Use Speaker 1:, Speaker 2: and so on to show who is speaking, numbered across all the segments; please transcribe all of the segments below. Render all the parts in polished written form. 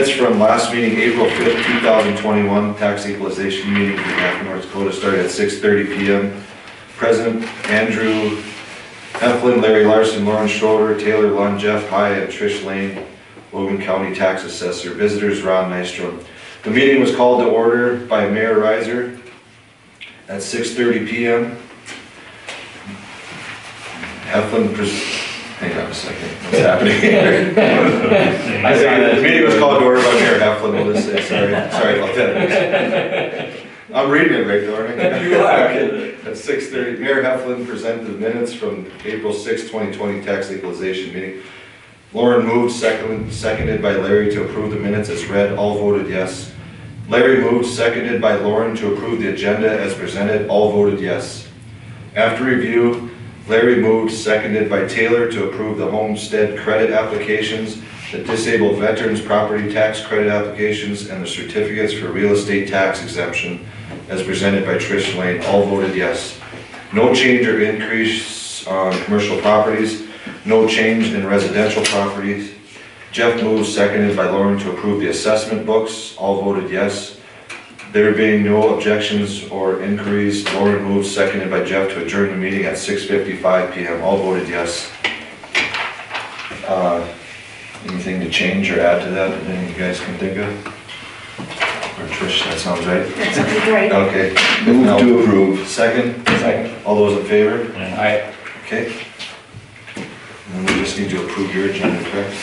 Speaker 1: Minutes from last meeting, April 5th, 2021, tax equalization meeting for Gackle, North Dakota, started at 6:30 p.m. President Andrew Heflin, Larry Larson, Lauren Schroeder, Taylor Lund, Jeff High, and Trish Lane, Logan County Tax Assessor. Visitors, Ron Nystrom. The meeting was called to order by Mayor Reiser at 6:30 p.m. Heflin, hang on a second, what's happening here? I said the meeting was called to order by Mayor Heflin, we'll just say, sorry about that. I'm reading it right, aren't I?
Speaker 2: You are.
Speaker 1: Okay. At 6:30, Mayor Heflin presented the minutes from April 6, 2020 tax equalization meeting. Lauren moved, seconded by Larry to approve the minutes as read, all voted yes. Larry moved, seconded by Lauren to approve the agenda as presented, all voted yes. After review, Larry moved, seconded by Taylor to approve the homestead credit applications, the disabled veterans property tax credit applications, and the certificates for real estate tax exemption as presented by Trish Lane, all voted yes. No change or increase on commercial properties, no change in residential properties. Jeff moved, seconded by Lauren to approve the assessment books, all voted yes. There being no objections or inquiries, Lauren moved, seconded by Jeff to adjourn the meeting at 6:55 p.m. All voted yes. Anything to change or add to that you guys can think of? Or Trish, that sounds right?
Speaker 3: That sounds great.
Speaker 1: Okay.
Speaker 2: Move to approve.
Speaker 1: Second?
Speaker 2: Second.
Speaker 1: All those in favor?
Speaker 2: Aye.
Speaker 1: Okay. And then we just need to approve your agenda, correct?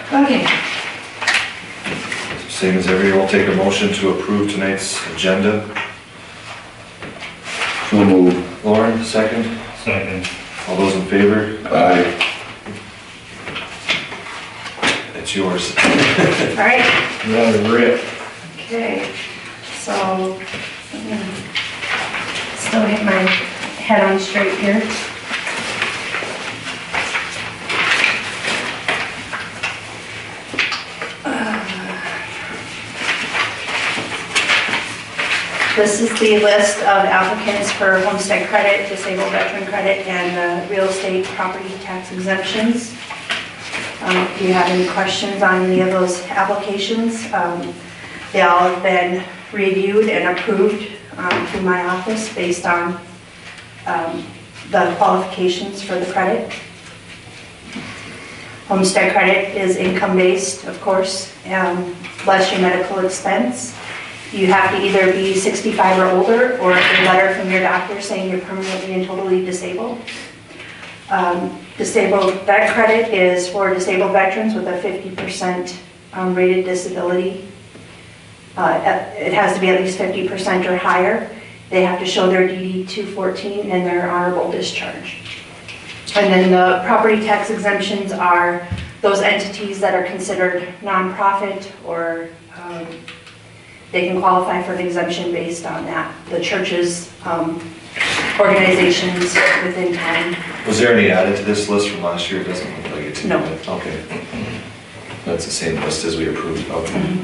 Speaker 3: Okay.
Speaker 1: Same as every year, we'll take a motion to approve tonight's agenda.
Speaker 2: So move.
Speaker 1: Lauren, second.
Speaker 4: Second.
Speaker 1: All those in favor?
Speaker 2: Aye.
Speaker 1: It's yours.
Speaker 3: All right.
Speaker 4: Another rip.
Speaker 3: Okay. So, I'm gonna still hit my head on straight here. This is the list of applicants for homestead credit, disabled veteran credit, and real estate property tax exemptions. If you have any questions on any of those applications, they all have been reviewed and approved through my office based on the qualifications for the credit. Homestead credit is income-based, of course, less your medical expense. You have to either be 65 or older, or a letter from your doctor saying you're permanently and totally disabled. Disabled vet credit is for disabled veterans with a 50% rated disability. It has to be at least 50% or higher. They have to show their DD 214 and their honorable discharge. And then the property tax exemptions are those entities that are considered nonprofit, or they can qualify for an exemption based on that. The churches, organizations within town.
Speaker 1: Was there any added to this list from last year? It doesn't look like it.
Speaker 3: No.
Speaker 1: Okay. That's the same list as we approved. Okay.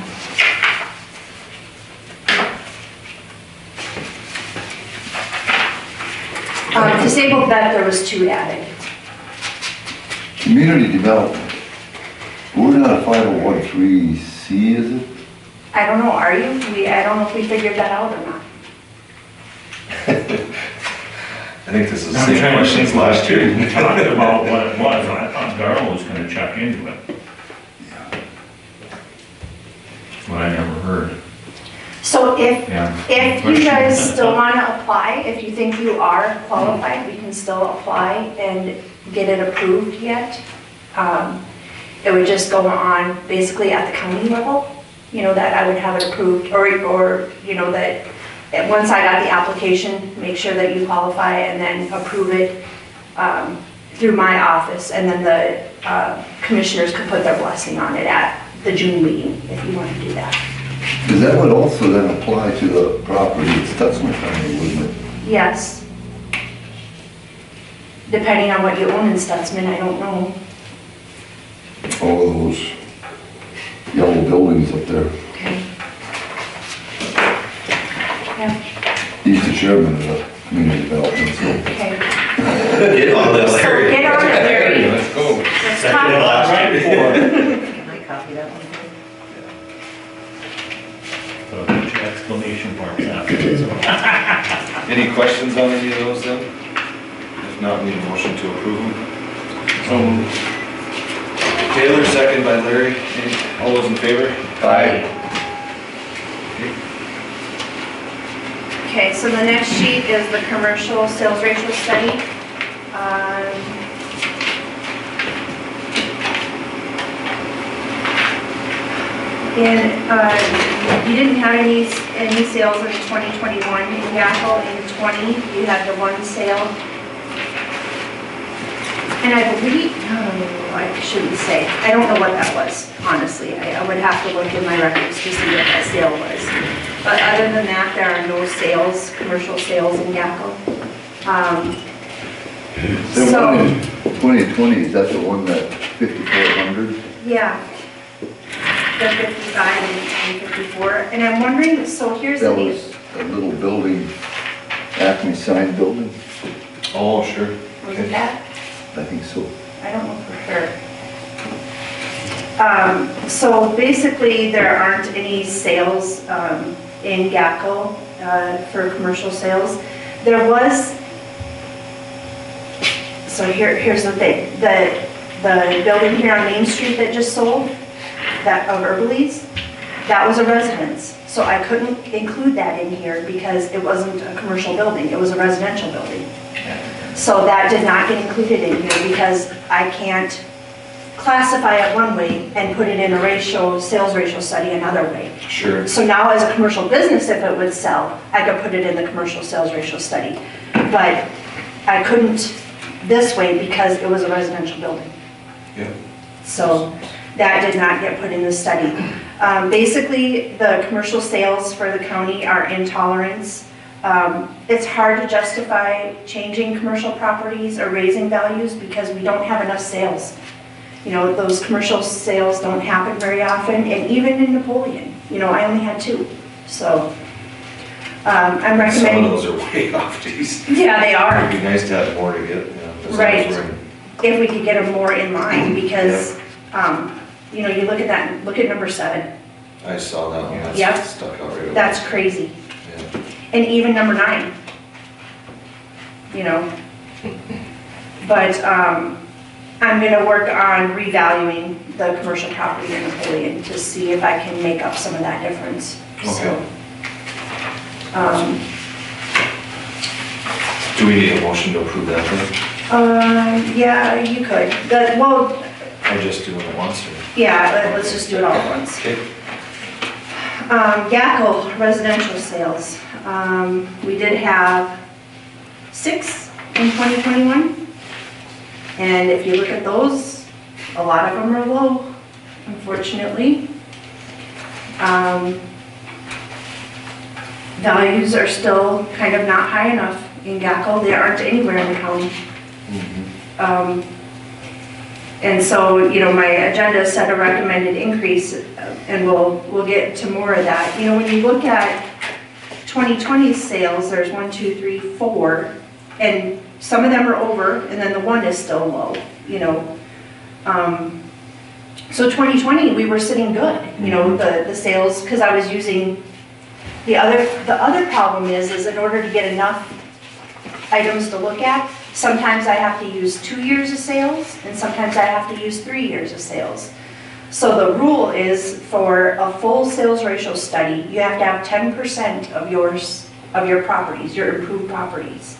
Speaker 3: Disabled vet, there was 2 added.
Speaker 2: Community development. We're not a 501(c), is it?
Speaker 3: I don't know, are you? I don't know if we figured that out or not.
Speaker 1: I think this is the
Speaker 4: I'm
Speaker 1: same
Speaker 4: trying to
Speaker 1: question as
Speaker 4: think
Speaker 1: last year.
Speaker 4: We talked about what it was, and I thought Darrell was gonna check into it. What I never heard.
Speaker 3: So if you guys still want to apply, if you think you are qualified, we can still apply and get it approved yet. It would just go on basically at the county level, that I would have it approved, or that once I got the application, make sure that you qualify and then approve it through my office, and then the commissioners could put their blessing on it at the June meeting if you want to do that.
Speaker 2: Because that would also then apply to the property in Stutzman County, wouldn't it?
Speaker 3: Yes. Depending on what you own in Stutzman, I don't know.
Speaker 2: All those buildings up there.
Speaker 3: Okay. Yeah,
Speaker 2: He's the chairman of the community development, so.
Speaker 3: okay.
Speaker 1: Get on that, Larry.
Speaker 3: Get on it, Larry.
Speaker 1: Let's go.
Speaker 3: Let's
Speaker 4: Second
Speaker 3: talk
Speaker 4: and
Speaker 3: about
Speaker 4: last
Speaker 3: it.
Speaker 5: Can I copy that one?
Speaker 4: So put your exclamation marks after.
Speaker 1: Any questions on any of those then? If not, need a motion to approve them. Taylor, second by Larry. All those in favor? Aye.
Speaker 3: Okay, so the next sheet is the commercial sales ratio study. You didn't have any sales in 2021 in Gackle. In 20, you had the one sale. And I believe, no, I shouldn't say. I don't know what that was, honestly. I would have to look in my records to see what that sale was. But other than that, there are no sales, commercial sales in Gackle.
Speaker 2: The
Speaker 3: So-
Speaker 2: one in 2020, is that the one that 5,400?
Speaker 3: Yeah. The 55 and 54. And I'm wondering, so here's the
Speaker 2: That
Speaker 3: deal.
Speaker 2: was a little building, Acme sign building,
Speaker 1: Oh, sure.
Speaker 3: Was it that?
Speaker 2: I think so.
Speaker 3: I don't know for sure. So basically, there aren't any sales in Gackle for commercial sales. There was, so here's the thing, the building here on Main Street that just sold, that of Herbalese, that was a residence. So I couldn't include that in here because it wasn't a commercial building, it was a residential building. So that did not get included in here because I can't classify it one way and put it in a sales ratio study another way.
Speaker 1: Sure.
Speaker 3: So now as a commercial business, if it would sell, I could put it in the commercial sales ratio study. But I couldn't this way because it was a residential building.
Speaker 1: Yeah.
Speaker 3: So that did not get put in the study. Basically, the commercial sales for the county are in tolerance. It's hard to justify changing commercial properties or raising values because we don't have enough sales. You know, those commercial sales don't happen very often, and even in Napoleon, you know, I only had 2. So I'm
Speaker 1: Some of
Speaker 3: recommending.
Speaker 1: those are way off, geez.
Speaker 3: Yeah, they are.
Speaker 1: It'd be nice to have more to get, yeah. as long as
Speaker 3: Right.
Speaker 1: we're-
Speaker 3: If we could get them more in line, because, you know, you look at number 7,
Speaker 1: I saw that one,
Speaker 3: Yep.
Speaker 1: that's stuck out right away.
Speaker 3: that's crazy.
Speaker 1: Yeah.
Speaker 3: And even number 9, you know. But I'm gonna work on revaluing the commercial property in Napoleon to see if I can make up some of that difference. So,
Speaker 1: Do we need a motion to approve that then?
Speaker 3: yeah, you could. Well,
Speaker 1: Or just do it once or?
Speaker 3: yeah, let's just do it all at once.
Speaker 1: Okay.
Speaker 3: Gackle residential sales. We did have 6 in 2021. And if you look at those, a lot of them are low, unfortunately. Values are still kind of not high enough in Gackle. They aren't anywhere in the county. And so, you know, my agenda set a recommended increase, and we'll get to more of that. You know, when you look at 2020 sales, there's 1, 2, 3, 4, and some of them are over, and then the 1 is still low, you know. So 2020, we were sitting good, you know, the sales, because I was using, the other problem is in order to get enough items to look at, sometimes I have to use 2 years of sales, and sometimes I have to use 3 years of sales. So the rule is for a full sales ratio study, you have to have 10% of your properties, your improved properties.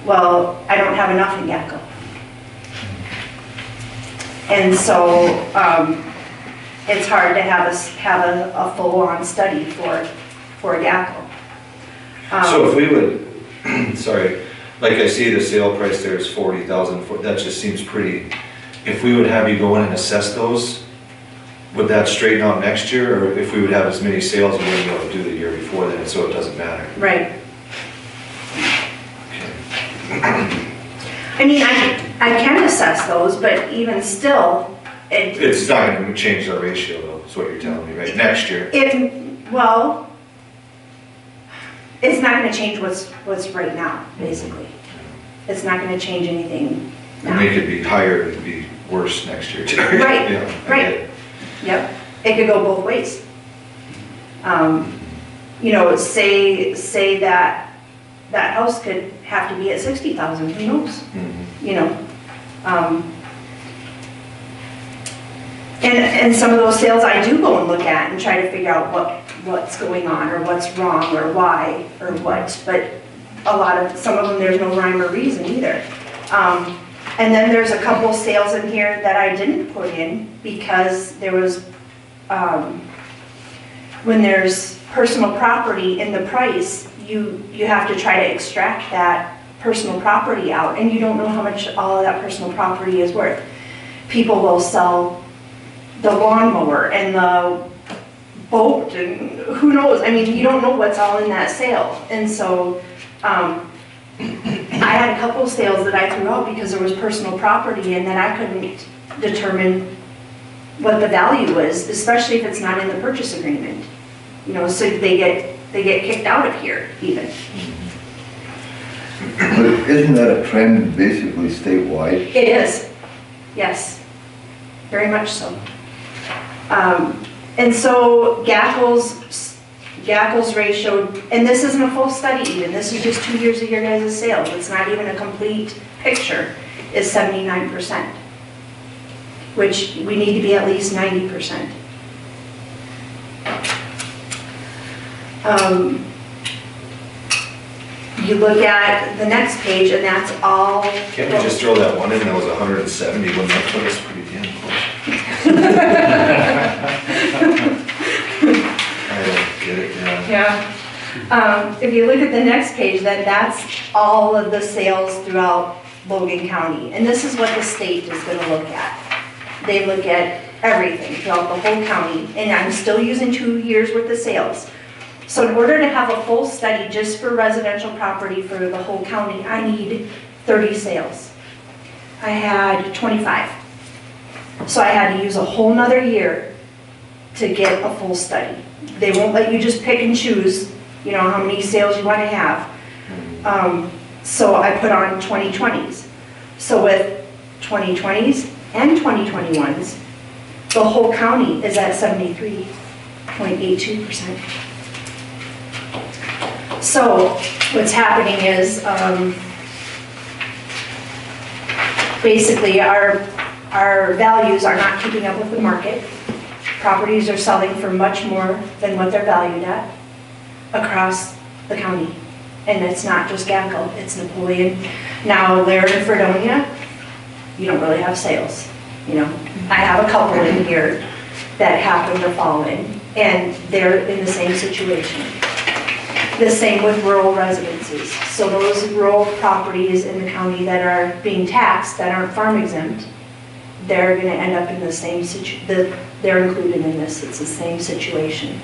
Speaker 3: Well, I don't have enough in Gackle. And so it's hard to have a full-on study for Gackle.
Speaker 1: So if we would, sorry, like I see the sale price there is 40,000, that just seems pretty, if we would have you go in and assess those, would that straighten out next year, or if we would have as many sales as we wouldn't be able to do the year before then, so it doesn't matter?
Speaker 3: Right.
Speaker 1: Okay.
Speaker 3: I mean, I can assess those, but even still,
Speaker 1: It's not gonna change our ratio though, is what you're telling me, right, next year?
Speaker 3: well, it's not gonna change what's right now, basically. It's not gonna change anything
Speaker 1: And
Speaker 3: now.
Speaker 1: they could be higher, it'd be worse next year too.
Speaker 3: Right,
Speaker 1: Yeah, I
Speaker 3: right.
Speaker 1: get it.
Speaker 3: Yep, it could go both ways. You know, say that house could have to be at 60,000, who knows? You know? And some of those sales I do go and look at and try to figure out what's going on, or what's wrong, or why, or what, but some of them, there's no rhyme or reason either. And then there's a couple sales in here that I didn't put in because there was, when there's personal property in the price, you have to try to extract that personal property out, and you don't know how much all of that personal property is worth. People will sell the lawnmower and the boat, and who knows, I mean, you don't know what's all in that sale. And so, I had a couple of sales that I threw out because there was personal property and that I couldn't determine what the value was, especially if it's not in the purchase agreement. You know, so they get kicked out of here even.
Speaker 2: But isn't that a trend basically statewide?
Speaker 3: It is, yes, very much so. And so Gackle's ratio, and this isn't a full study even, this is just 2 years of your guys' sales, it's not even a complete picture, is 79%, which we need to be at least 90%. You look at the next page and that's all.
Speaker 1: Can't we just throw that one in, that was 170, when that put us pretty damn close? I don't get it, yeah.
Speaker 3: Yeah. If you look at the next page, then that's all of the sales throughout Logan County. And this is what the state is gonna look at. They look at everything throughout the whole county, and I'm still using 2 years worth of sales. So in order to have a full study just for residential property for the whole county, I need 30 sales. I had 25. So I had to use a whole nother year to get a full study. They won't let you just pick and choose, you know, how many sales you want to have. So I put on 2020s. So with 2020s and 2021s, the whole county is at 73.82%. So what's happening is, basically our values are not keeping up with the market. Properties are selling for much more than what they're valued at across the county. And it's not just Gackle, it's Napoleon. Now, Laird and Fredonia, you don't really have sales, you know. I have a couple in here that happen to fall in, and they're in the same situation. The same with rural residences. So those rural properties in the county that are being taxed, that aren't farm exempt, they're gonna end up in the same they're included in this, it's the same situation.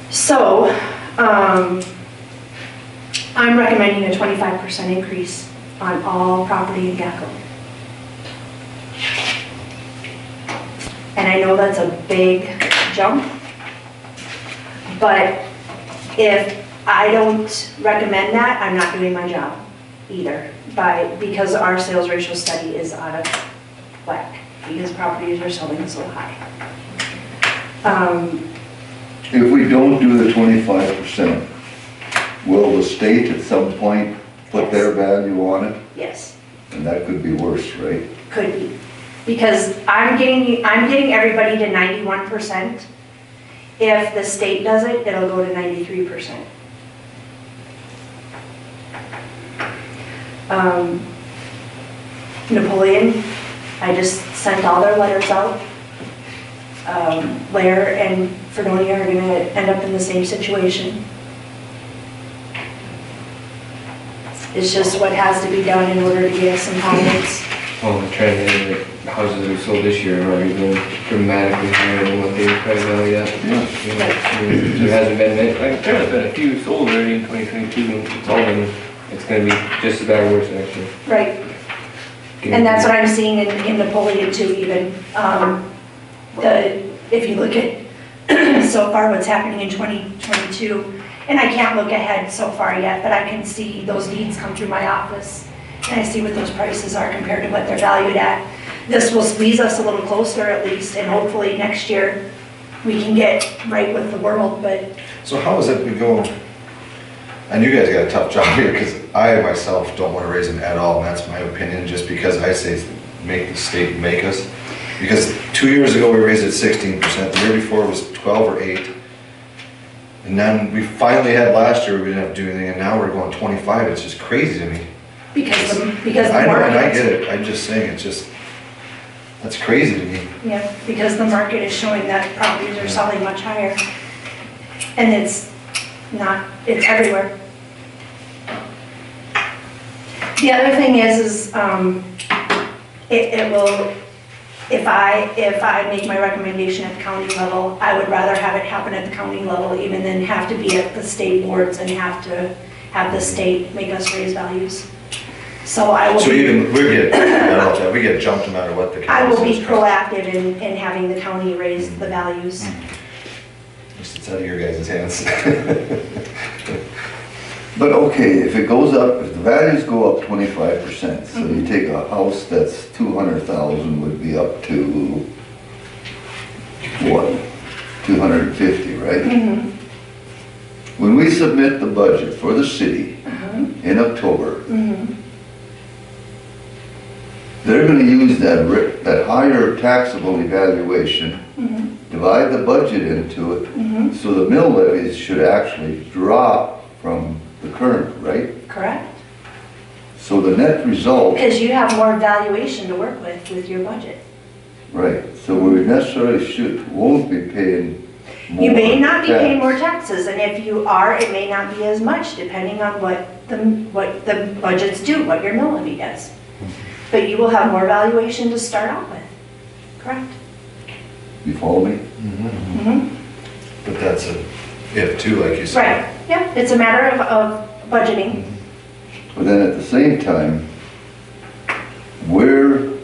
Speaker 3: So, I'm recommending a 25% increase on all property in Gackle. And I know that's a big jump, but if I don't recommend that, I'm not doing my job either, because our sales ratio study is out of whack, because properties are selling so high.
Speaker 2: If we don't do the 25%, will the state at some point put their value on it?
Speaker 3: Yes,
Speaker 2: And that could be worse, right?
Speaker 3: could be, because I'm getting everybody to 91%. If the state does it, it'll go to 93%. Napoleon, I just sent all their letters out. Laird and Fredonia are gonna end up in the same situation. It's just what has to be done in order to get us some comments.
Speaker 6: Well, the trend is that the houses we sold this year are even dramatically higher than what they probably valued at.
Speaker 2: Yeah.
Speaker 6: There hasn't been, like, there has been a few sold already in 2022, it's all been, it's gonna be just as bad or worse next year.
Speaker 3: Right. And that's what I'm seeing in Napoleon too even. If you look at so far what's happening in 2022, and I can't look ahead so far yet, but I can see those deeds come through my office. And I see what those prices are compared to what they're valued at. This will squeeze us a little closer at least, and hopefully next year we can get right with the world, but
Speaker 1: So how is it we go, and you guys got a tough job here, because I myself don't want to raise them at all, and that's my opinion, just because I say make the state make us. Because 2 years ago, we raised it 16%, the year before it was 12 or 8. And then we finally had last year, we didn't have to do anything, and now we're going 25, it's just crazy to me.
Speaker 3: because the
Speaker 1: I know, and I
Speaker 3: market,
Speaker 1: get it, I'm just saying, it's just, that's crazy to me.
Speaker 3: yeah, because the market is showing that properties are selling much higher. And it's not, it's everywhere. The other thing is it will, if I make my recommendation at the county level, I would rather have it happen at the county level even than have to be at the state boards and have to have the state make us raise values. So I will
Speaker 1: So
Speaker 3: be,
Speaker 1: even, we get jumped no matter what the
Speaker 3: I
Speaker 1: county
Speaker 3: will be
Speaker 1: says.
Speaker 3: proactive in having the county raise the values.
Speaker 1: At least it's out of your guys' hands.
Speaker 2: But okay, if it goes up, if the values go up 25%, so you take a house that's 200,000 would be up to, what, 250, right? When we submit the budget for the city in October, they're gonna use that higher taxable evaluation, divide the budget into it, so the mill levies should actually drop from the current, right?
Speaker 3: Correct?
Speaker 2: So the net result,
Speaker 3: Because you have more valuation to work with your budget.
Speaker 2: right, so we necessarily won't be paying more.
Speaker 3: You may not be paying
Speaker 2: tax.
Speaker 3: more taxes, and if you are, it may not be as much, depending on what the budgets do, what your mill levy does. But you will have more valuation to start out with, correct?
Speaker 2: You follow me?
Speaker 3: Mm-hmm.
Speaker 1: But that's a if too, like you said.
Speaker 3: Right, yeah, it's a matter of budgeting.
Speaker 2: But then at the same time, we're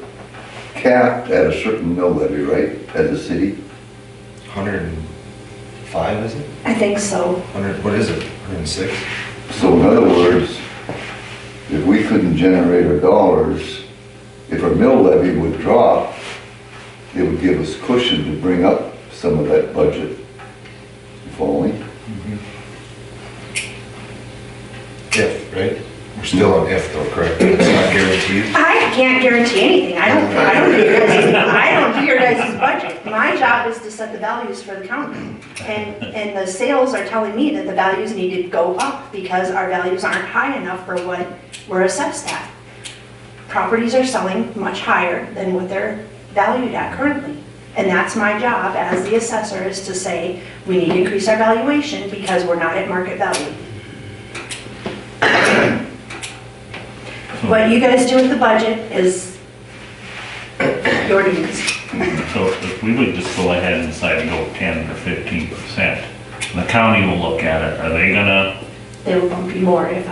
Speaker 2: capped at a certain mill levy, right, as a city?
Speaker 1: 105, is it?
Speaker 3: I think so.
Speaker 1: 100, what is it, 106?
Speaker 2: So in other words, if we couldn't generate our dollars, if our mill levy would drop, it would give us cushion to bring up some of that budget. You follow me?
Speaker 1: If, right? We're still on if though, correct? It's not guaranteed.
Speaker 3: I can't guarantee anything. I don't do your guys' budget. My job is to set the values for the county. And the sales are telling me that the values need to go up because our values aren't high enough for what we're assessed at. Properties are selling much higher than what they're valued at currently. And that's my job as the assessor, is to say, we need to increase our valuation because we're not at market value. What you guys do with the budget is your duties.
Speaker 4: So if we would just go ahead and decide to go 10 or 15%, the county will look at it, are they gonna,
Speaker 3: They will bump you more if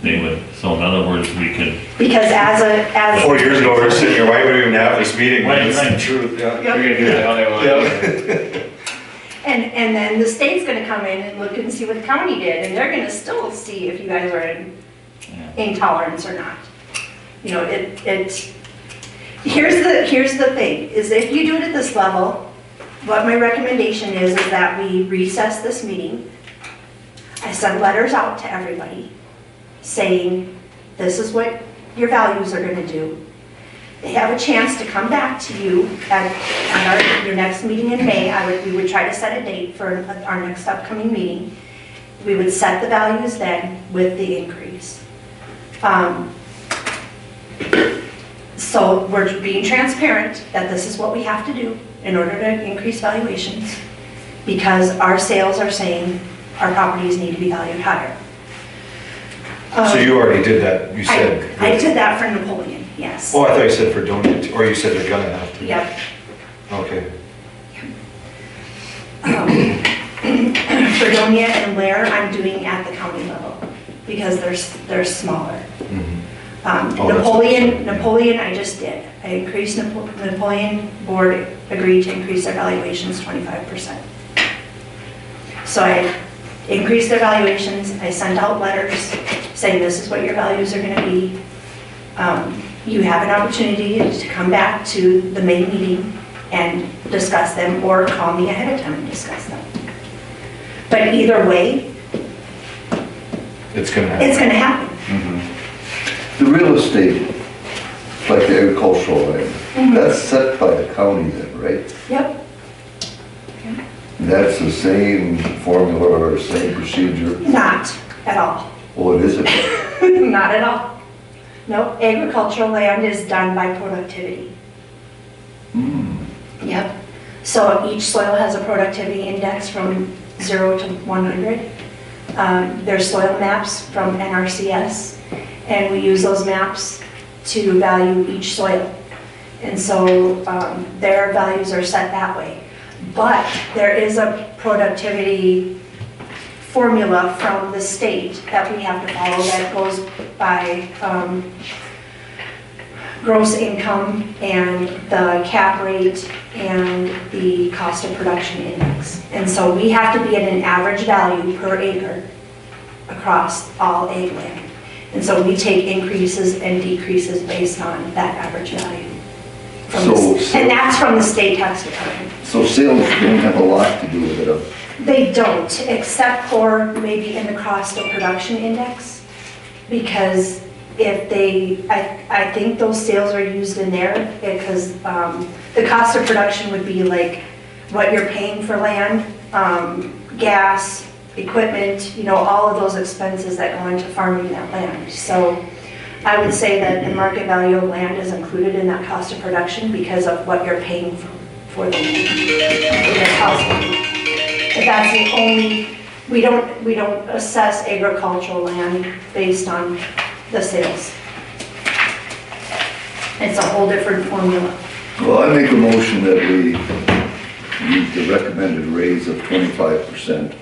Speaker 4: they would, so in other words, we could,
Speaker 3: because as
Speaker 1: 4 years ago, we were sitting here, why would we even have this meeting?
Speaker 4: Right,
Speaker 1: It's the
Speaker 4: right.
Speaker 1: truth, yeah.
Speaker 3: Yep.
Speaker 6: We're gonna do it how they want.
Speaker 1: Yeah.
Speaker 3: and then the state's gonna come in and look and see what the county did, and they're gonna still see if you guys are in tolerance or not. You know, here's the thing, is if you do it at this level, what my recommendation is that we recess this meeting. I send letters out to everybody saying, this is what your values are gonna do. They have a chance to come back to you at your next meeting in May. We would try to set a date for our next upcoming meeting. We would set the values then with the increase. So we're being transparent that this is what we have to do in order to increase valuations, because our sales are saying our properties need to be valued higher.
Speaker 1: So you already did that, you said.
Speaker 3: I did that for Napoleon, yes.
Speaker 1: Oh, I thought you said for donate, or you said they're gonna have to.
Speaker 3: Yep.
Speaker 1: Okay.
Speaker 3: Fredonia and Lair, I'm doing at the county level, because they're smaller.
Speaker 1: Oh, that's-
Speaker 3: Napoleon, I just did. I increased Napoleon board agreed to increase their valuations 25%. So I increased their valuations, I sent out letters saying this is what your values are gonna be. You have an opportunity to come back to the May meeting and discuss them, or call me ahead of time and discuss them. But either way,
Speaker 1: It's gonna happen.
Speaker 3: it's gonna happen.
Speaker 2: The real estate, like the agricultural land, that's set by the county then, right?
Speaker 3: Yep.
Speaker 2: That's the same formula or same procedure?
Speaker 3: Not at all.
Speaker 2: Well, it isn't.
Speaker 3: Not at all. No, agricultural land is done by productivity. Yep. So each soil has a productivity index from 0 to 100. There's soil maps from NRCS, and we use those maps to value each soil. And so their values are set that way. But there is a productivity formula from the state that we have to follow that goes by gross income and the cap rate and the cost of production index. And so we have to be at an average value per acre across all ag land. And so we take increases and decreases based on that average value. And that's from the state tax department.
Speaker 2: So sales don't have a lot to do with it.
Speaker 3: They don't, except for maybe in the cost of production index, because if they, I think those sales are used in there, because the cost of production would be like what you're paying for land, gas, equipment, you know, all of those expenses that go into farming that land. So I would say that the market value of land is included in that cost of production because of what you're paying for the land. But that's the only, we don't assess agricultural land based on the sales. It's a whole different formula.
Speaker 2: Well, I make a motion that we use the recommended raise of 25%.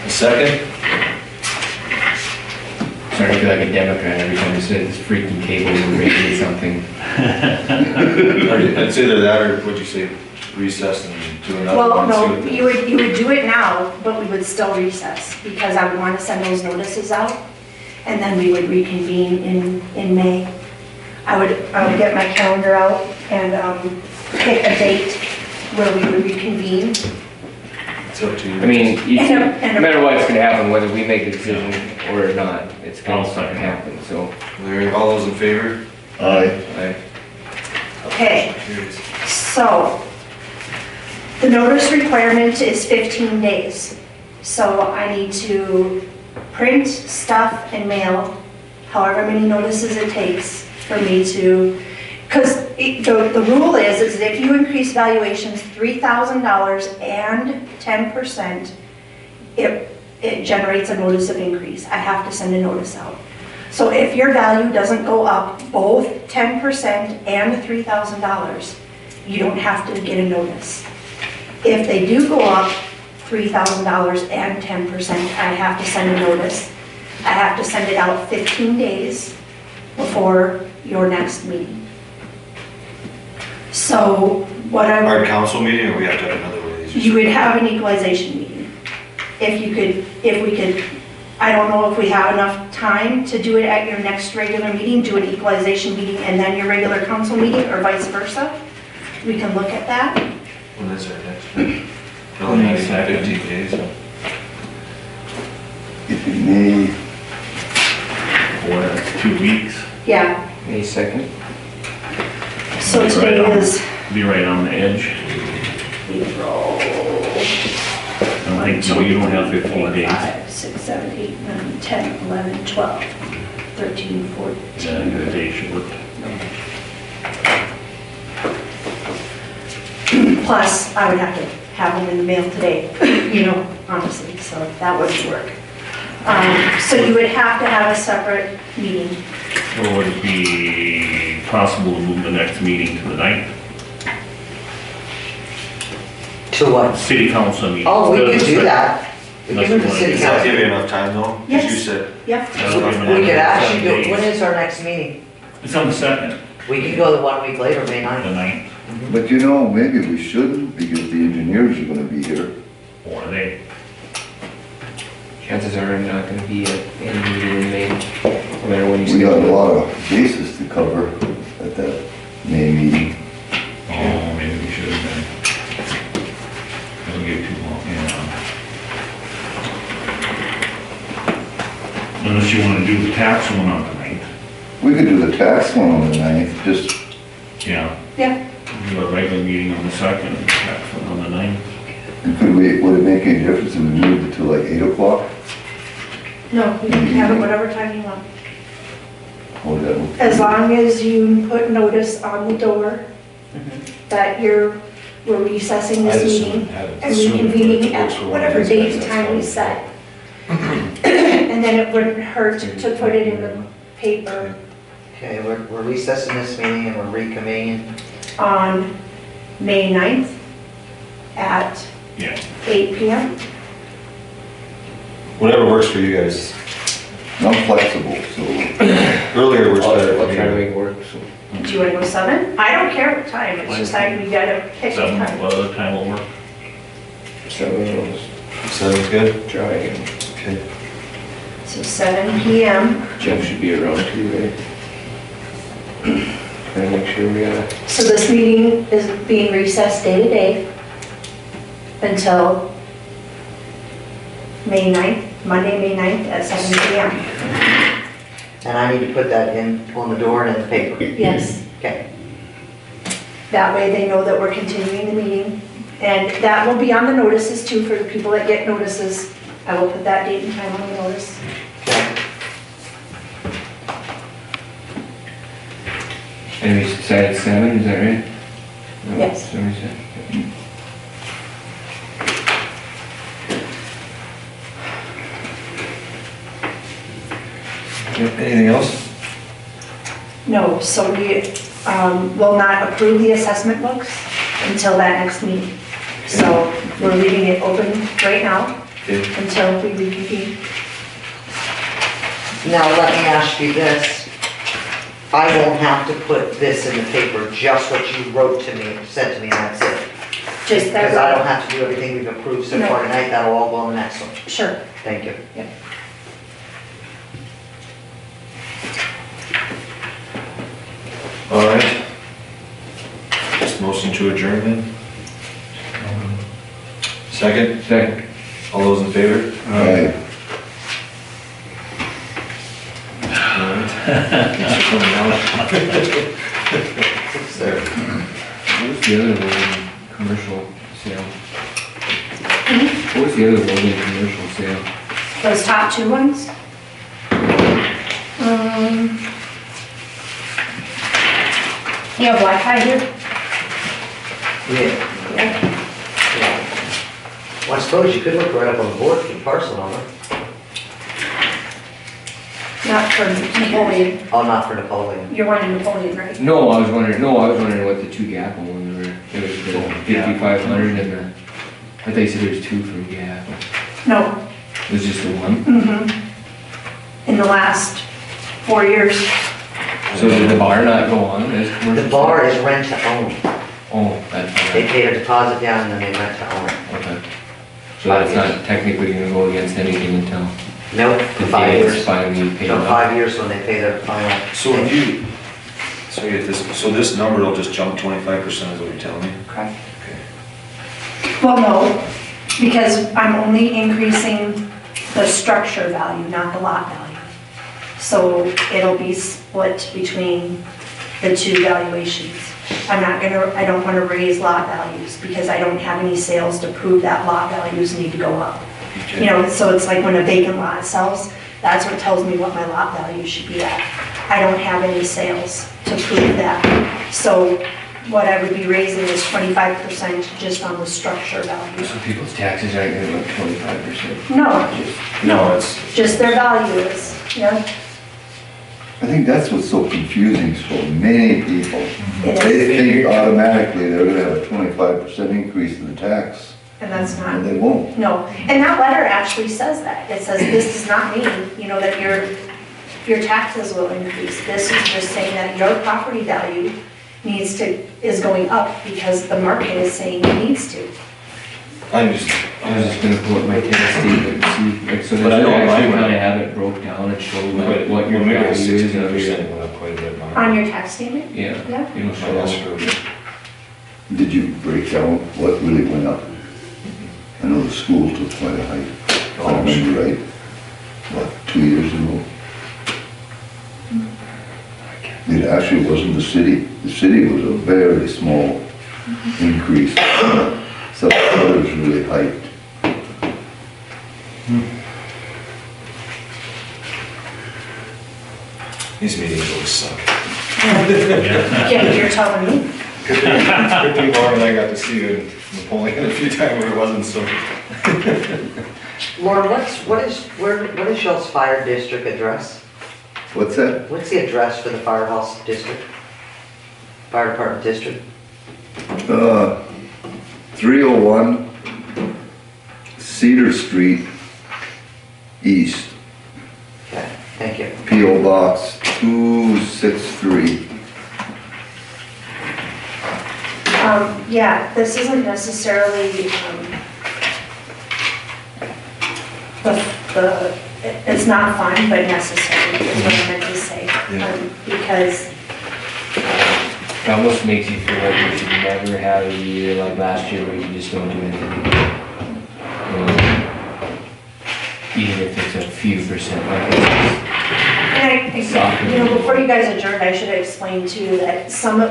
Speaker 1: A second?
Speaker 6: Sorry to feel like a Democrat every time you say this freaking cable we're raising something.
Speaker 1: It's either that or what'd you say, recess and do another
Speaker 3: Well,
Speaker 1: one?
Speaker 3: no,
Speaker 1: see what the-
Speaker 3: you would do it now, but we would still recess, because I would want to send those notices out, and then we would reconvene in May. I would get my calendar out and pick a date where we would reconvene.
Speaker 1: It's up to you.
Speaker 6: I mean,
Speaker 3: And
Speaker 6: no matter what's gonna happen, whether we make a decision or not, it's gonna fucking happen, so.
Speaker 1: Larry, all those in favor?
Speaker 2: Aye.
Speaker 3: Okay,
Speaker 1: Carries.
Speaker 3: so the notice requirement is 15 days. So I need to print, stuff, and mail however many notices it takes for me to, because the rule is that if you increase valuations $3,000 and 10%, it generates a notice of increase. I have to send a notice out. So if your value doesn't go up both 10% and $3,000, you don't have to get a notice. If they do go up $3,000 and 10%, I have to send a notice. I have to send it out 15 days before your next meeting. So what I
Speaker 1: Our council meeting, or we have to have another one of these?
Speaker 3: you would have an equalization meeting. If we could, I don't know if we have enough time to do it at your next regular meeting, do an equalization meeting and then your regular council meeting, or vice versa. We can look at that.
Speaker 1: When is our next meeting? Probably not even 15 days.
Speaker 2: If you may,
Speaker 4: Or 2 weeks,
Speaker 3: Yeah,
Speaker 6: May 2nd?
Speaker 3: so today is
Speaker 4: be right on the edge.
Speaker 3: April.
Speaker 4: I think, no, you don't have 15 days.
Speaker 3: 5, 6, 7, 8, 9, 10, 11, 12, 13, 14.
Speaker 4: Yeah, the day short.
Speaker 3: Plus, I would have to have them in the mail today, you know, honestly, so that wouldn't work. So you would have to have a separate meeting.
Speaker 4: Or would it be possible to move the next meeting to the 9th?
Speaker 5: To what?
Speaker 4: City council meeting.
Speaker 5: Oh, we
Speaker 4: Instead of
Speaker 5: could
Speaker 4: the
Speaker 5: do
Speaker 4: sec-
Speaker 5: that. We give it to city
Speaker 1: Does that
Speaker 5: council.
Speaker 1: give you enough time though? 'Cause
Speaker 3: Yes.
Speaker 1: you said,
Speaker 3: Yep,
Speaker 5: We could actually do, when is our next meeting?
Speaker 4: It's on the second,
Speaker 5: We could go the 1 week later, May
Speaker 4: the
Speaker 5: 9th.
Speaker 4: ninth,
Speaker 2: But you know, maybe we shouldn't because the engineers are gonna be here.
Speaker 4: or they,
Speaker 6: Chances are I'm not gonna be at any meeting in May, no matter when you
Speaker 2: We got a
Speaker 6: schedule it.
Speaker 2: lot of bases to cover at that May meeting.
Speaker 4: oh, maybe we should have been. It'll get too long, yeah. Unless you wanna do the tax one on the ninth,
Speaker 2: We could do the tax one on the 9th, just,
Speaker 4: yeah.
Speaker 3: yeah.
Speaker 4: Do a regular meeting on the second, and tax one on the ninth.
Speaker 2: and could we, would it make any difference if we moved it to like 8 o'clock?
Speaker 3: No, you can have it whatever time you want.
Speaker 2: Or that would-
Speaker 3: As long as you put notice on the door that we're recessing
Speaker 1: I
Speaker 3: this
Speaker 1: just
Speaker 3: meeting
Speaker 1: had it
Speaker 3: and
Speaker 1: sooner, but if
Speaker 3: reconvening
Speaker 1: it
Speaker 3: at
Speaker 1: works for one of
Speaker 3: whatever
Speaker 1: these
Speaker 3: date
Speaker 1: guys,
Speaker 3: and time we
Speaker 1: that's
Speaker 3: set. And then it wouldn't hurt to put it in the paper
Speaker 5: Okay, we're recessing this meeting and we're reconvening.
Speaker 3: on May 9th at
Speaker 4: Yeah.
Speaker 3: 8 PM.
Speaker 1: whatever works for you guys.
Speaker 2: I'm flexible, so
Speaker 1: Earlier works better
Speaker 6: I'll
Speaker 1: for
Speaker 6: try to
Speaker 1: me.
Speaker 6: make it work, so.
Speaker 3: Do you want to go 7? I don't care what time, it's just like we gotta pick a
Speaker 4: Seven,
Speaker 3: time.
Speaker 4: what other time will work?
Speaker 6: 7 will just
Speaker 1: 7's good?
Speaker 6: try and
Speaker 1: Okay.
Speaker 3: So 7 PM.
Speaker 6: Jeff should be around too, right? Trying to make sure we got
Speaker 3: So this meeting is being recessed day to day until May 9th, Monday, May 9th at 7 PM.
Speaker 5: And I need to put that in on the door and in the paper.
Speaker 3: Yes,
Speaker 5: Okay.
Speaker 3: that way they know that we're continuing the meeting. And that will be on the notices too for the people that get notices. I will put that date and time on the notice.
Speaker 5: Okay.
Speaker 6: And we decided 7, is that right? No,
Speaker 3: Yes.
Speaker 6: 7 we said.
Speaker 1: Anything else?
Speaker 3: No, so we will not approve the assessment books until that next meeting. So we're leaving it open right now
Speaker 1: Okay.
Speaker 3: until we reconvene.
Speaker 5: Now, let me ask you this. I won't have to put this in the paper, just what you wrote to me, said to me, and that's it.
Speaker 3: Just that.
Speaker 5: Because I don't have to do everything we've approved so far
Speaker 3: No.
Speaker 5: tonight, that'll all go on the next one.
Speaker 3: Sure.
Speaker 5: Thank you.
Speaker 1: All right. Just motion to adjourn then? Second?
Speaker 6: Second.
Speaker 1: All those in favor?
Speaker 2: I,
Speaker 1: All right. Thanks for coming out.
Speaker 6: What was the other one, commercial sale? What was the other one in commercial sale?
Speaker 3: Those top two ones? You have Wi-Fi here?
Speaker 5: Yeah.
Speaker 3: Yeah.
Speaker 5: Well, I suppose you could look right up on the board for the parcel number.
Speaker 3: Not for Napoleon.
Speaker 5: Oh, not for Napoleon.
Speaker 3: You're wanting Napoleon, right?
Speaker 6: No, I was wondering what the 2 Gackle ones were. There was the 5,500 and the, I thought you said there was 2 from Gap.
Speaker 3: No.
Speaker 6: It was just the one?
Speaker 3: In the last 4 years.
Speaker 6: So did the bar not go on as commercial?
Speaker 5: The bar is rent to own.
Speaker 6: Oh, that's
Speaker 5: They
Speaker 6: right.
Speaker 5: pay a deposit down and then they rent to own it.
Speaker 6: Okay. So that's not technically gonna go against anything until
Speaker 5: Nope,
Speaker 6: the
Speaker 5: 5
Speaker 6: day it's
Speaker 5: years.
Speaker 6: finally paid
Speaker 5: So
Speaker 6: off.
Speaker 5: 5 years when they pay their final.
Speaker 1: So if you, so you get this, so this number will just jump 25% is what you're telling me?
Speaker 3: Okay. Well, no, because I'm only increasing the structure value, not the lot value. So it'll be split between the two valuations. I don't want to raise lot values because I don't have any sales to prove that lot values need to go up. You know, so it's like when a vacant lot sells, that's what tells me what my lot value should be at. I don't have any sales to prove that. So what I would be raising is 25% just on the structure value.
Speaker 6: So people's taxes aren't gonna go up 25%.
Speaker 3: No,
Speaker 1: No, it's,
Speaker 3: just their value is, yeah.
Speaker 2: I think that's what's so confusing for many people.
Speaker 3: It
Speaker 2: They
Speaker 3: is.
Speaker 2: think automatically they're gonna have a 25% increase in the tax.
Speaker 3: And that's not,
Speaker 2: And they won't.
Speaker 3: no. And that letter actually says that. It says, this does not mean, you know, that your taxes will increase. This is just saying that your property value is going up because the market is saying it needs to.
Speaker 1: I'm just,
Speaker 6: I was just gonna pull up my tax statement, and see, like, so
Speaker 1: But I
Speaker 6: there's
Speaker 1: don't
Speaker 6: actually
Speaker 1: mind
Speaker 6: kinda have it broke down and show what your
Speaker 1: maybe
Speaker 6: value
Speaker 1: it's
Speaker 6: is.
Speaker 1: 16% went up quite a bit.
Speaker 3: On your tax statement?
Speaker 6: Yeah.
Speaker 3: Yeah.
Speaker 6: It'll
Speaker 1: My
Speaker 6: show.
Speaker 1: escrow.
Speaker 2: Did you break down what really went up? I know the school took quite a hike. If I remember right, what, 2 years ago? It actually wasn't the city. The city was a very small increase. Some others really hiked.
Speaker 1: These meetings always suck.
Speaker 3: Yeah, you're telling me.
Speaker 1: Good thing Laura and I got to see you in Napoleon a few times where it wasn't so.
Speaker 5: Lauren, what is y'all's fire district address?
Speaker 2: What's that?
Speaker 5: What's the address for the firehouse district? Fire department district?
Speaker 2: 301 Cedar Street East,
Speaker 5: Okay, thank you.
Speaker 2: P.O. Box 263.
Speaker 3: Yeah, this isn't necessarily, it's not fun, but necessary, is what I meant to say. Because,
Speaker 6: It almost makes you feel like you should never have a year like last year where you just don't do anything. Even if it's a few percent, like
Speaker 3: before you guys adjourned, I should have explained too that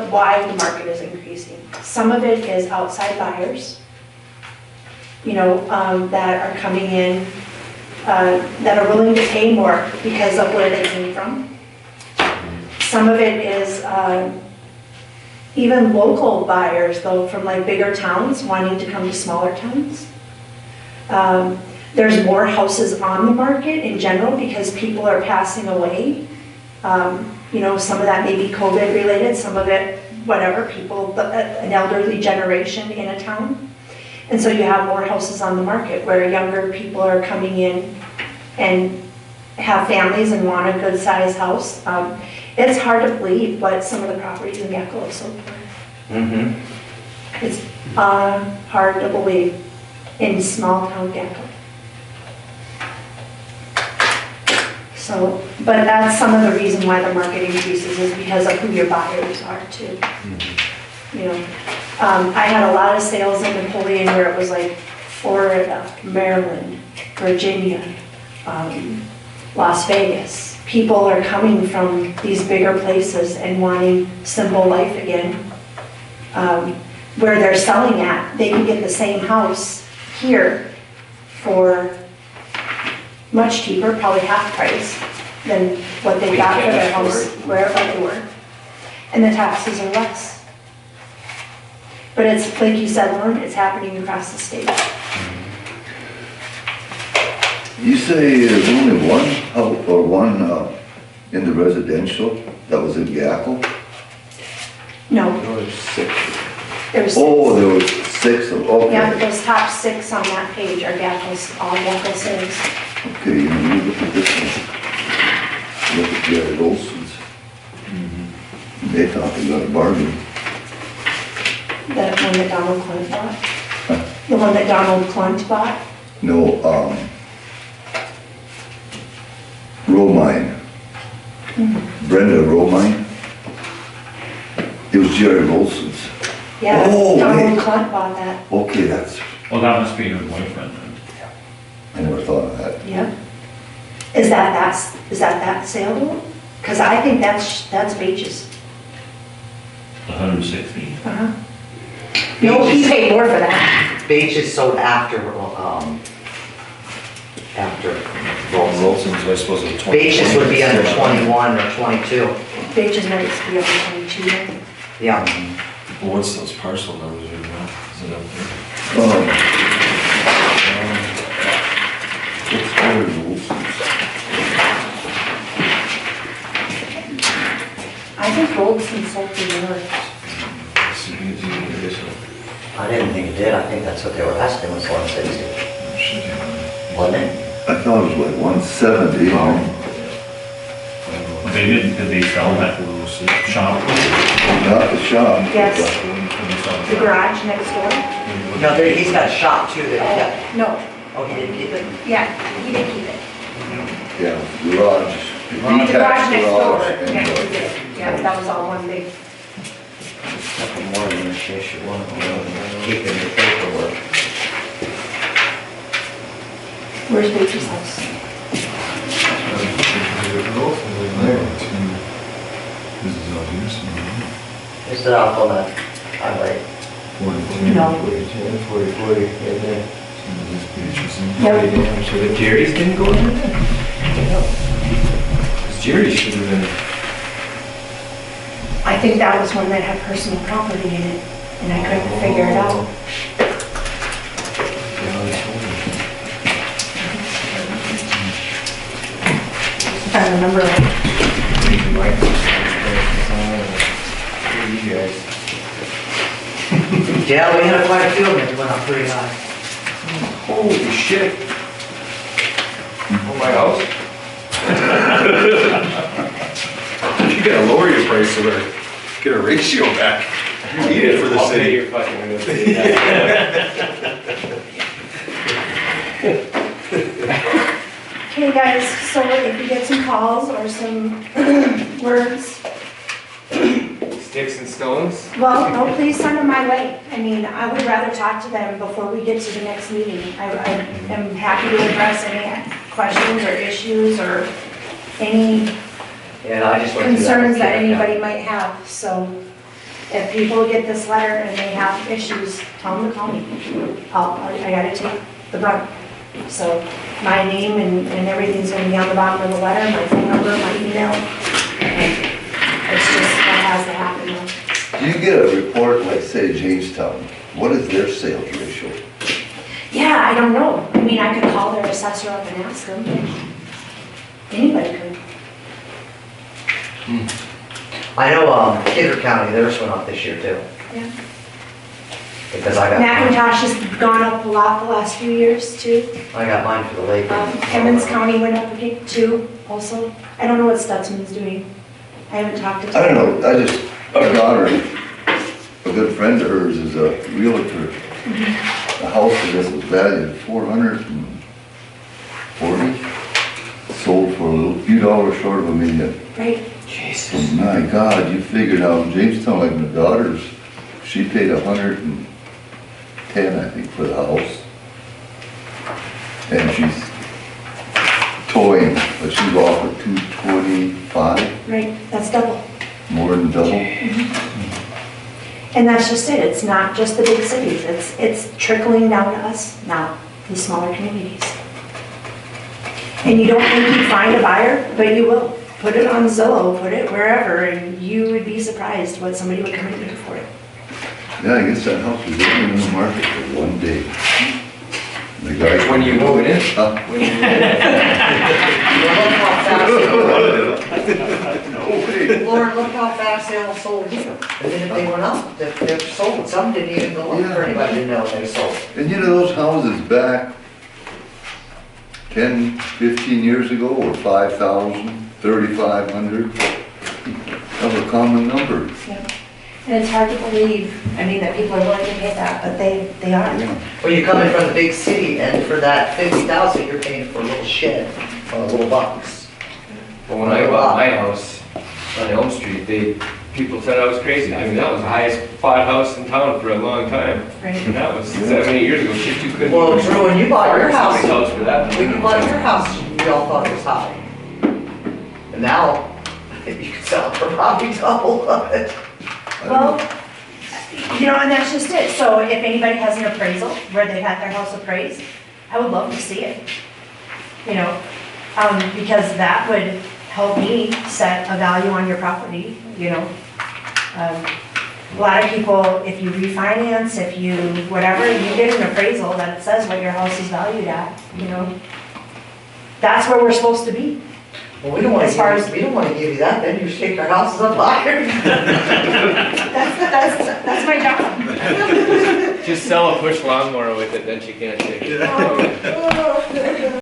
Speaker 3: why the market is increasing. Some of it is outside buyers, that are coming in, that are willing to pay more because of where they came from. Some of it is even local buyers, though, from like bigger towns wanting to come to smaller towns. There's more houses on the market in general because people are passing away. Some of that may be COVID related, some of it, whatever, an elderly generation in a town. And so you have more houses on the market where younger people are coming in and have families and want a good sized house. It's hard to believe, but some of the properties in Gackle have sold for.
Speaker 5: Mm-hmm.
Speaker 3: It's hard to believe in small town Gackle. So, but that's some of the reason why the market increases is because of who your buyers are too. I had a lot of sales in Napoleon where it was like Florida, Maryland, Virginia, Las Vegas. People are coming from these bigger places and wanting simple life again. Where they're selling at, they can get the same house here for much cheaper, probably half price than what they got for their house wherever they were. And the taxes are less. But it's, like you said, Lauren, it's happening across the state.
Speaker 2: You say there's only one house or one in the residential that was in Gackle?
Speaker 3: No,
Speaker 1: There's 6.
Speaker 3: there's
Speaker 2: Oh, there was 6 of,
Speaker 3: yeah, but
Speaker 2: okay.
Speaker 3: those top 6 on that page are Gackle's, all Gackle sales.
Speaker 2: Okay, you look at this one. Look at Jerry Olson's. They thought they got a bargain.
Speaker 3: That one that Donald Clunt bought. The one that Donald Clunt bought.
Speaker 2: No, Romine. Brenda Romine. It was Jerry Olson's.
Speaker 3: Yeah,
Speaker 2: Oh,
Speaker 3: Donald
Speaker 2: wait.
Speaker 3: Clunt bought that.
Speaker 2: Okay, that's,
Speaker 4: Well, that must be her boyfriend then.
Speaker 2: I never thought of that.
Speaker 3: Yeah. Is that saleable? Because I think that's Beaches.
Speaker 4: 160.
Speaker 3: Uh-huh. No, he paid more for that.
Speaker 5: Beach is sold after
Speaker 1: Rolson's, I suppose, is 20.
Speaker 5: Beaches would be under 21 or 22.
Speaker 3: Beaches might be up to 22 then.
Speaker 5: Yeah.
Speaker 1: Well, what's those parcel numbers right now? Is it up there?
Speaker 2: What's Jerry Olson's?
Speaker 3: I think Goldson sold for more.
Speaker 1: See, it is,
Speaker 5: I didn't think it did, I think that's what they were asking, was 160. Wasn't it?
Speaker 2: I thought it was like 170.
Speaker 4: They did they sell that shop?
Speaker 2: Not the shop.
Speaker 3: Yes, the garage next door.
Speaker 5: No, he's got a shop too that he kept.
Speaker 3: No,
Speaker 5: Oh, he didn't keep it?
Speaker 3: yeah, he did keep it.
Speaker 2: Yeah, garage.
Speaker 3: The garage next door,
Speaker 2: garage and,
Speaker 3: yeah, he did. Yeah, that was all one big.
Speaker 5: Nothing more than in case you want to keep in your paperwork.
Speaker 3: Where's Rachel's house?
Speaker 5: Is it off on that highway?
Speaker 3: No. Yep.
Speaker 6: So the Jerry's didn't go in there? Because Jerry should have been.
Speaker 3: I think that was one that had personal property in it, and I couldn't figure it out. If I remember right.
Speaker 6: You guys.
Speaker 5: Yeah, we had quite a few of them that went up pretty high.
Speaker 6: Holy shit. Oh, my house?
Speaker 1: You gotta lower your price so that get a ratio back. You need it for the
Speaker 6: I'll pay
Speaker 1: city.
Speaker 6: your fucking window.
Speaker 3: Okay, guys, so if you get some calls or some words,
Speaker 6: Sticks and stones?
Speaker 3: well, no, please send them my way. I mean, I would rather talk to them before we get to the next meeting. I am happy to address any questions or issues or any
Speaker 5: Yeah, I just went through
Speaker 3: concerns that
Speaker 5: with
Speaker 3: anybody might have. So if people get this letter and they have issues, tell them to call me. I gotta take the brunt. So my name and everything's gonna be on the bottom of the letter, my phone number, my email. And it's just what has to happen.
Speaker 2: Do you get a report, like say Jamestown, what is their sales ratio?
Speaker 3: Yeah, I don't know. I mean, I could call their assessor up and ask them. Anybody could.
Speaker 5: I know, Kidder County, theirs went up this year too.
Speaker 3: Yeah.
Speaker 5: Because I got,
Speaker 3: McIntosh has gone up a lot the last few years too.
Speaker 5: I got mine for the lake.
Speaker 3: Emmons County went up again too, also. I don't know what Stutzman's doing. I haven't talked to
Speaker 2: I
Speaker 3: him.
Speaker 2: don't know, I just, our daughter, a good friend of hers is a realtor. The house of this was valued at 440, sold for a little few dollars short of $1 million.
Speaker 3: Right,
Speaker 2: So my God, you figured out Jamestown, like my daughter's, she paid 110, I think, for the house. And she's toying, but she's offered 225,
Speaker 3: right, that's double.
Speaker 2: more than double.
Speaker 3: And that's just it, it's not just the big cities, it's trickling down to us now, these smaller communities. And you don't think you'd find a buyer, but you will. Put it on Zillow, put it wherever, and you would be surprised what somebody would come in here for it.
Speaker 2: Yeah, I guess that house was only in the market for one day. The guy.
Speaker 6: When you moving in?
Speaker 2: Huh?
Speaker 6: When you moving in?
Speaker 5: Lauren, look how fast they all sold here. And then if they went up, they're sold, some didn't even go up for anybody to know they sold.
Speaker 2: And you know, those houses back 10, 15 years ago were 5,000, 3,500. That was a common number.
Speaker 3: Yeah. And it's hard to believe, I mean, that people are willing to pay that, but they are.
Speaker 2: Yeah.
Speaker 5: Well, you're coming from the big city, and for that 50,000, you're paying for a little shed, or a little box.
Speaker 6: Well, when I bought my house on Elm Street, people said I was crazy. I mean, that was the highest bought house in town for a long time.
Speaker 3: Right.
Speaker 6: And that was 7, 8 years ago. Shit, you couldn't.
Speaker 5: Well, Drew, when you bought your house,
Speaker 6: House for that.
Speaker 5: when you bought your house, we all thought it was high. And now, you can sell it for probably double of it.
Speaker 3: Well, you know, and that's just it. So if anybody has an appraisal where they've had their house appraised, I would love to see it. You know, because that would help me set a value on your property, you know. A lot of people, if you refinance, if you, whatever, you get an appraisal that it says what your house is valued at, you know. That's where we're supposed to be.
Speaker 5: Well, we don't wanna
Speaker 3: As far
Speaker 5: give,
Speaker 3: as-
Speaker 5: we don't wanna give you that, then you shake our houses on fire.
Speaker 3: That's my job.
Speaker 6: Just sell a push lawnmower with it, then she can't shake it.